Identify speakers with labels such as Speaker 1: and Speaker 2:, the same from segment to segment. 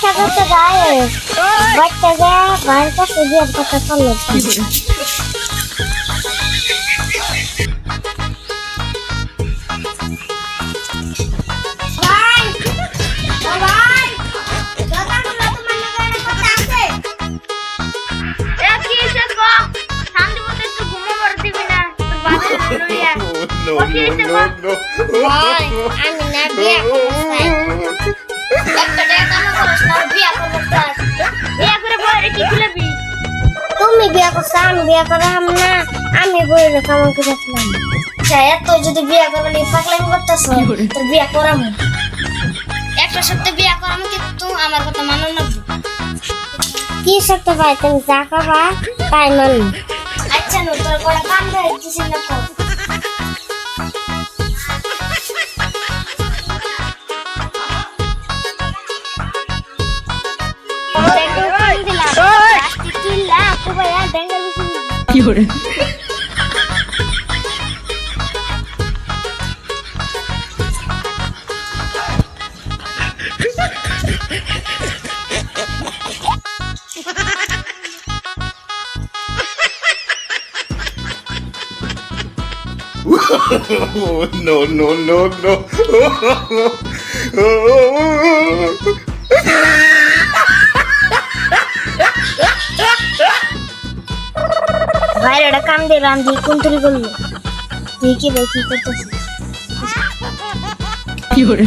Speaker 1: বাচ্চা করতে যায় বাচ্চা যায় বাড়ির কাছে বিয়ের কথা চললো
Speaker 2: No, no, no.
Speaker 1: ভাই আমি না বিয়ে করতে একটা টাকা না করছ না বিয়ে করতে বিয়ে করে বইরে কি খুলবি তুমি বিয়ে করছ আমি বিয়ে করলাম না আমি বইরে কাম করতেছিলাম চাই তো যদি বিয়ে করবি পাগলামি করতেছ তো বিয়ে করাম একটা সপ্তাহ বিয়ে করাম কিন্তু আমার কথা মানো না কি সপ্তাহ ভাই তুমি যা খাবা তাই মান আচ্ছা নো তোর বড় কাম হইছিস না তো
Speaker 2: Oh, no, no, no, no.
Speaker 1: ভাইয়ের একটা কাম দিলাম দিয়ে কুন্তরি করলো তুই কি ভাই কি করতেছিস
Speaker 3: কি করে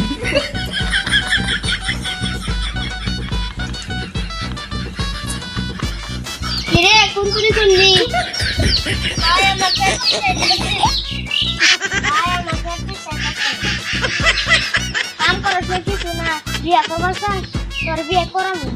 Speaker 1: কিরে কুন্তরি করলি কাম করছ কিছু না বিয়ে করবার চাস তোর বিয়ে করাবো